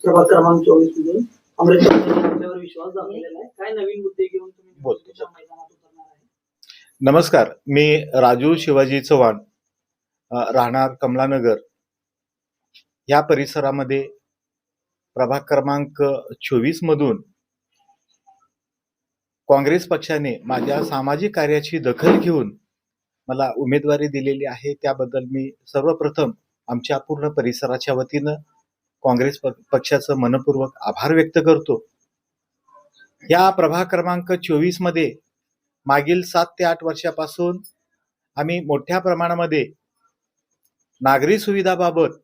प्रभाग क्रमांक 24 मधून अमृत आपल्यावर विश्वास दाखवलेला आहे. काय नवीन मुद्दे घेऊन तुम्ही निवडणुकीच्या मैदानात उतरणार आहे? नमस्कार, मी राजू शिवाजी चव्हाण, राहणार कमलानगर या परिसरामध्ये प्रभाग क्रमांक 24 मधून काँग्रेस पक्षाने माझ्या सामाजिक कार्याची दखल घेऊन मला उमेदवारी दिलेली आहे. त्याबद्दल मी सर्वप्रथम आमच्या पूर्ण परिसराच्या वतीनं काँग्रेस पक्षाचं मनपूर्वक आभार व्यक्त करतो. या प्रभाग क्रमांक 24 मध्ये मागील 7 ते 8 वर्षापासून आम्ही मोठ्या प्रमाणामध्ये नागरी सुविधाबाबत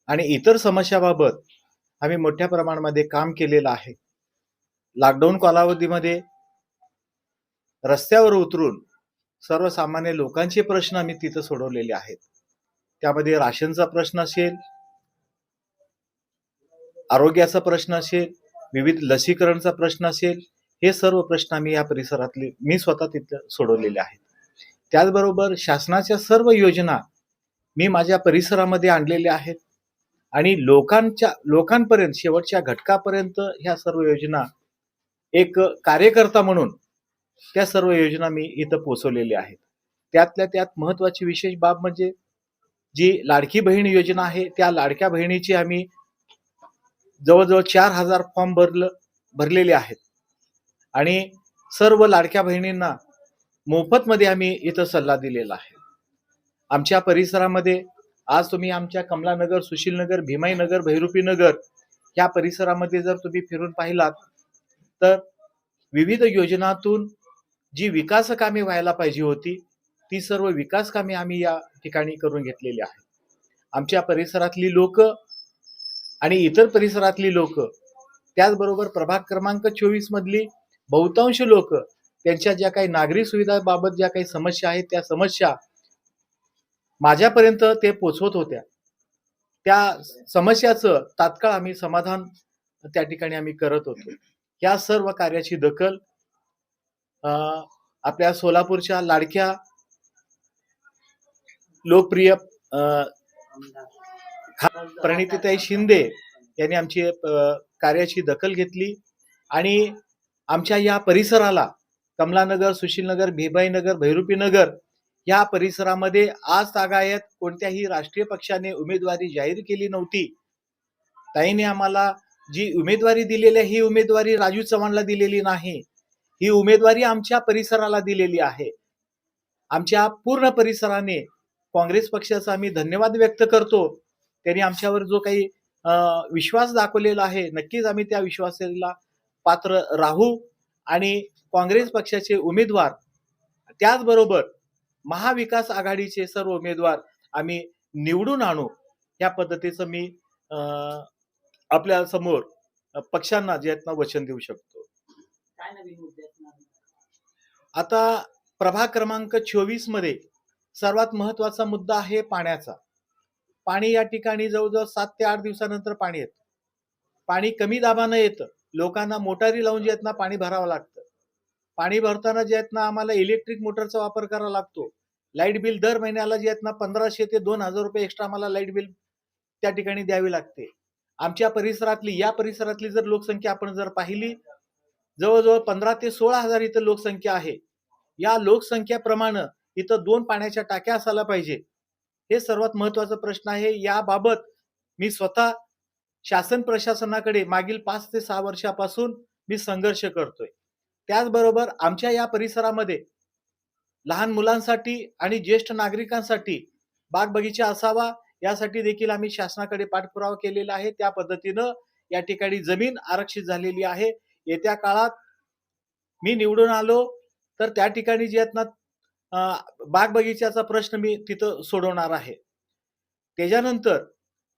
आणि इतर समस्याबाबत आम्ही मोठ्या प्रमाणामध्ये काम केलेलं आहे. लॉकडाऊन कालावधीमध्ये रस्त्यावर उतरून सर्वसामान्य लोकांचे प्रश्न आम्ही तिथं सोडवलेले आहेत. त्यामध्ये राशनचा प्रश्न असेल, आरोग्याचा प्रश्न असेल, विविध लसीकरणचा प्रश्न असेल, हे सर्व प्रश्न आम्ही या परिसरातले मी स्वतः तिथं सोडवलेले आहेत. त्याचबरोबर शासनाच्या सर्व योजना मी माझ्या परिसरामध्ये आणलेल्या आहेत आणि लोकांपर्यंत शेवटच्या घटकापर्यंत ह्या सर्व योजना एक कार्यकर्ता म्हणून त्या सर्व योजना मी इथं पोहोचवलेल्या आहेत. त्यातल्या त्यात महत्वाची विशेष बाब म्हणजे जी लाडकी बहीण योजना आहे, त्या लाडक्या बहिणीची आम्ही जवळजवळ 4000 फॉर्म भरलेले आहेत आणि सर्व लाडक्या बहिणींना मोफतमध्ये आम्ही इथं सल्ला दिलेला आहे. आमच्या परिसरामध्ये आज तुम्ही आमच्या कमलानगर, सुशीलनगर, भीमाईनगर, भैरूपीनगर या परिसरामध्ये जर तुम्ही फिरून पाहिलात तर विविध योजनातून जी विकास कामे व्हायला पाहिजे होती ती सर्व विकास कामे आम्ही या ठिकाणी करून घेतलेली आहेत. आमच्या परिसरातली लोक आणि इतर परिसरातली लोक, त्याचबरोबर प्रभाग क्रमांक 24 मधली बहुतांश लोक त्यांच्या ज्या काही नागरी सुविधाबाबत ज्या काही समस्या आहेत त्या समस्या माझ्यापर्यंत ते पोचवत होत्या. त्या समस्याचं तात्काळ आम्ही समाधान त्या ठिकाणी आम्ही करत होतो. या सर्व कार्याची दखल आपल्या सोलापूरच्या लाडक्या लोकप्रिय प्रणितीताई शिंदे यांनी आमची कार्याची दखल घेतली आणि आमच्या या परिसराला कमलानगर, सुशीलनगर, भीमाईनगर, भैरूपीनगर या परिसरामध्ये आज तागायत कोणत्याही राष्ट्रीय पक्षाने उमेदवारी जाहीर केली नव्हती. ताईने आम्हाला जी उमेदवारी दिलेली आहे ही उमेदवारी राजू चव्हाणला दिलेली नाही, ही उमेदवारी आमच्या परिसराला दिलेली आहे. आमच्या पूर्ण परिसराने काँग्रेस पक्षाचा आम्ही धन्यवाद व्यक्त करतो. त्यांनी आमच्यावर जो काही विश्वास दाखवलेला आहे, नक्कीच आम्ही त्या विश्वासाला पात्र राहू आणि काँग्रेस पक्षाचे उमेदवार त्याचबरोबर महाविकास आघाडीचे सर्व उमेदवार आम्ही निवडून आणू, या पद्धतीचं मी आपल्या समोर पक्षांना जे आहेत ना वचन देऊ शकतो. काय नवीन मुद्दे असणार? आता प्रभाग क्रमांक 24 मध्ये सर्वात महत्वाचा मुद्दा आहे पाण्याचा. पाणी या ठिकाणी जवळजवळ 7 ते 8 दिवसानंतर पाणी येतं. पाणी कमी दाबानं येतं. लोकांना मोटारी लावून जे आहेत ना पाणी भरावं लागतं. पाणी भरताना जे आहेत ना आम्हाला इलेक्ट्रिक मोटरचा वापर करावा लागतो. लाईट बिल दर महिन्याला जे आहेत ना 1500 ते 2000 रुपये एक्स्ट्रा आम्हाला लाईट बिल त्या ठिकाणी द्यावी लागते. आमच्या परिसरातली या परिसरातली जर लोकसंख्या आपण जर पाहिली, जवळजवळ 15 ते 16,000 इथं लोकसंख्या आहे. या लोकसंख्येप्रमाणे इथं 2 पाण्याच्या टाक्या असायला पाहिजे. हे सर्वात महत्वाचा प्रश्न आहे. याबाबत मी स्वतः शासन प्रशासनाकडे मागील 5 ते 6 वर्षापासून मी संघर्ष करतोय. त्याचबरोबर आमच्या या परिसरामध्ये लहान मुलांसाठी आणि ज्येष्ठ नागरिकांसाठी बाग बगीचा असावा यासाठी देखील आम्ही शासनाकडे पाठपुरावा केलेला आहे. त्या पद्धतीनं या ठिकाणी जमीन आरक्षित झालेली आहे. येत्या काळात मी निवडून आलो तर त्या ठिकाणी जे आहेत ना बाग बगीच्याचा प्रश्न मी तिथं सोडवणार आहे. त्याच्यानंतर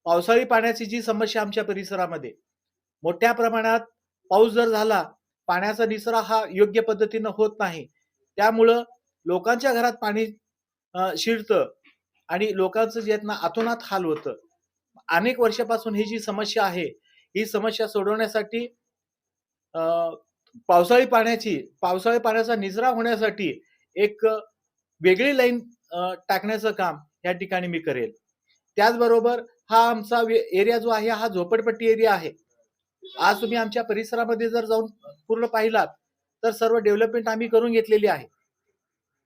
पावसाळी पाण्याची जी समस्या आमच्या परिसरामध्ये मोठ्या प्रमाणात पाऊस जर झाला, पाण्याचा निचरा हा योग्य पद्धतीनं होत नाही. त्यामुळं लोकांच्या घरात पाणी शिरतं आणि लोकांचं जे आहेत ना अतोनात हाल होतं. अनेक वर्षापासून ही जी समस्या आहे, ही समस्या सोडवण्यासाठी पावसाळी पाण्याचा निचरा होण्यासाठी एक वेगळी लाईन टाकण्याचं काम या ठिकाणी मी करेल. त्याचबरोबर हा आमचा एरिया जो आहे हा झोपडपट्टी एरिया आहे. आज तुम्ही आमच्या परिसरामध्ये जर जाऊन पूर्ण पाहिलात तर सर्व डेव्हलपमेंट आम्ही करून घेतलेली आहे.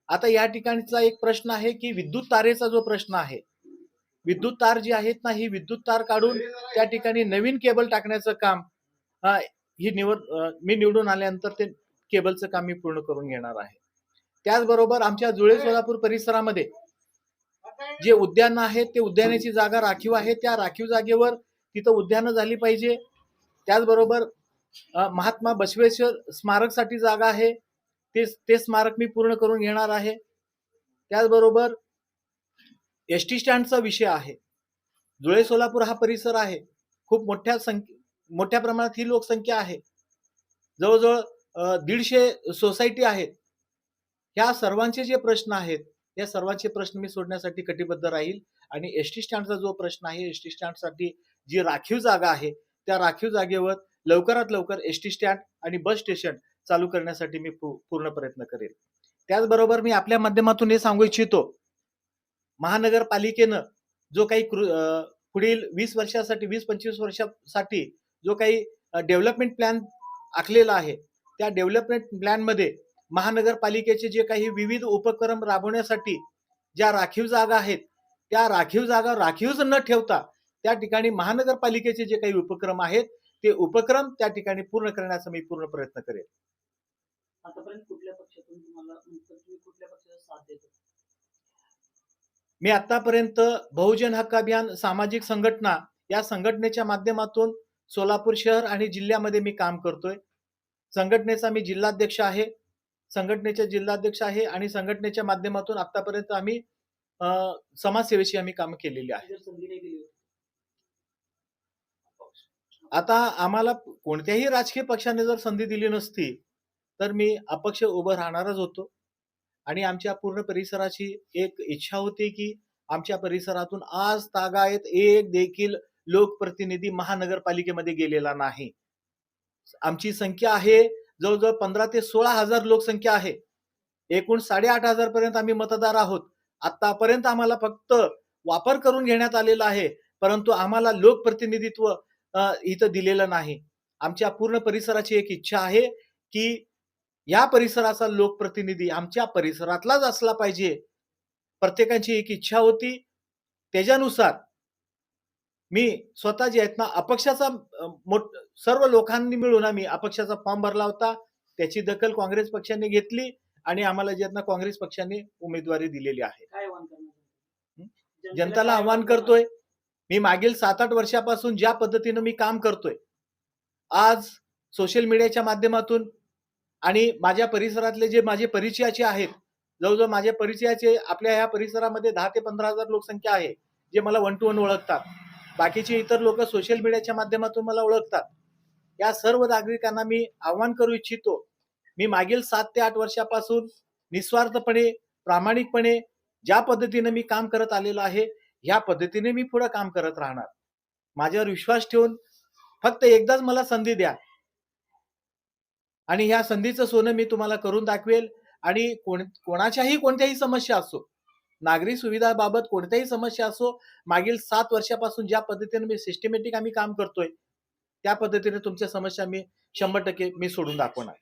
आता या ठिकाणचा एक प्रश्न आहे की विद्युत तारेचा जो प्रश्न आहे, विद्युत तार जी आहेत ना, ही विद्युत तार काढून त्या ठिकाणी नवीन केबल टाकण्याचं काम मी निवडून आल्यानंतर ते केबलचं काम मी पूर्ण करून घेणार आहे. त्याचबरोबर आमच्या जुळे सोलापूर परिसरामध्ये जे उद्यान आहेत ते उद्यानाची जागा राखीव आहे, त्या राखीव जागेवर तिथं उद्यानं झाली पाहिजे. त्याचबरोबर महात्मा बसवेश्वर स्मारकसाठी जागा आहे, ते स्मारक मी पूर्ण करून घेणार आहे. त्याचबरोबर एस टी स्टँडचा विषय आहे. जुळे सोलापूर हा परिसर आहे, खूप मोठ्या प्रमाणात ही लोकसंख्या आहे. जवळजवळ 150 सोसायटी आहेत. ह्या सर्वांचे जे प्रश्न आहेत, या सर्वांचे प्रश्न मी सोडण्यासाठी कटिबद्ध राहील. आणि एस टी स्टँडचा जो प्रश्न आहे, एस टी स्टँडसाठी जी राखीव जागा आहे, त्या राखीव जागेवर लवकरात लवकर एस टी स्टँड आणि बस स्टेशन चालू करण्यासाठी मी पूर्ण प्रयत्न करेल. त्याचबरोबर मी आपल्या माध्यमातून हे सांगू इच्छितो, महानगरपालिकेनं जो काही पुढील 20-25 वर्षासाठी जो काही डेव्हलपमेंट प्लॅन आखलेला आहे, त्या डेव्हलपमेंट प्लॅन मध्ये महानगरपालिकेचे जे काही विविध उपक्रम राबवण्यासाठी ज्या राखीव जागा आहेत, त्या राखीव जागा राखीवच न ठेवता त्या ठिकाणी महानगरपालिकेचे जे काही उपक्रम आहेत ते उपक्रम त्या ठिकाणी पूर्ण करण्याचा मी पूर्ण प्रयत्न करेल. आतापर्यंत कुठल्या पक्षातून तुम्ही कुठल्या पक्षाचा साथ देतो? मी आतापर्यंत बहुजन हक्क अभियान सामाजिक संघटना या संघटनेच्या माध्यमातून सोलापूर शहर आणि जिल्ह्यामध्ये मी काम करतोय. संघटनेचा मी जिल्हाध्यक्ष आहे, आणि संघटनेच्या माध्यमातून आतापर्यंत आम्ही समाजसेवेची आम्ही काम केलेली आहे. आता आम्हाला कोणत्याही राजकीय पक्षाने जर संधी दिली नसती तर मी अपक्ष उभं राहणारच होतो. आणि आमच्या पूर्ण परिसराची एक इच्छा होती की आमच्या परिसरातून आज तागायत एक देखील लोकप्रतिनिधी महानगरपालिकेमध्ये गेलेला नाही. आमची संख्या आहे जवळजवळ 15 ते 16 हजार लोकसंख्या आहे. एकूण 8,500 पर्यंत आम्ही मतदार आहोत. आतापर्यंत आम्हाला फक्त वापर करून घेण्यात आलेला आहे, परंतु आम्हाला लोकप्रतिनिधित्व इथं दिलेलं नाही. आमच्या पूर्ण परिसराची एक इच्छा आहे की या परिसराचा लोकप्रतिनिधी आमच्या परिसरातलाच असला पाहिजे. प्रत्येकाची एक इच्छा होती. त्याच्यानुसार मी स्वतः जे आहेत ना, अपक्षाचा सर्व लोकांनी मिळून आम्ही अपक्षाचा फॉर्म भरला होता. त्याची दखल काँग्रेस पक्षाने घेतली आणि आम्हाला जे आहेत ना, काँग्रेस पक्षाने उमेदवारी दिलेली आहे. काय आव्हान करणार? जनतेला आव्हान करतोय, मी मागील 7-8 वर्षापासून ज्या पद्धतीनं मी काम करतोय, आज सोशल मीडियाच्या माध्यमातून आणि माझ्या परिसरातले जे माझे परिचयाचे आहेत, जवळजवळ माझ्या परिचयाचे आपल्या ह्या परिसरामध्ये 10 ते 15 हजार लोकसंख्या आहे, जे मला 1 to 1 ओळखतात. बाकीचे इतर लोक सोशल मीडियाच्या माध्यमातून मला ओळखतात. या सर्व नागरिकांना मी आव्हान करू इच्छितो, मी मागील 7 ते 8 वर्षापासून निस्वार्थपणे, प्रामाणिकपणे ज्या पद्धतीने मी काम करत आलेलो आहे, ह्या पद्धतीने मी पुढे काम करत राहणार. माझ्यावर विश्वास ठेवून फक्त एकदाच मला संधी द्या आणि ह्या संधीचं सोनं मी तुम्हाला करून दाखवेल. आणि कोणाच्याही कोणत्याही समस्या असो, नागरी सुविधाबाबत कोणत्याही समस्या असो, मागील 7 वर्षापासून ज्या पद्धतीने मी सिस्टमॅटिक आम्ही काम करतोय, त्या पद्धतीने तुमच्या समस्या मी 100% मी सोडून दाखवणार.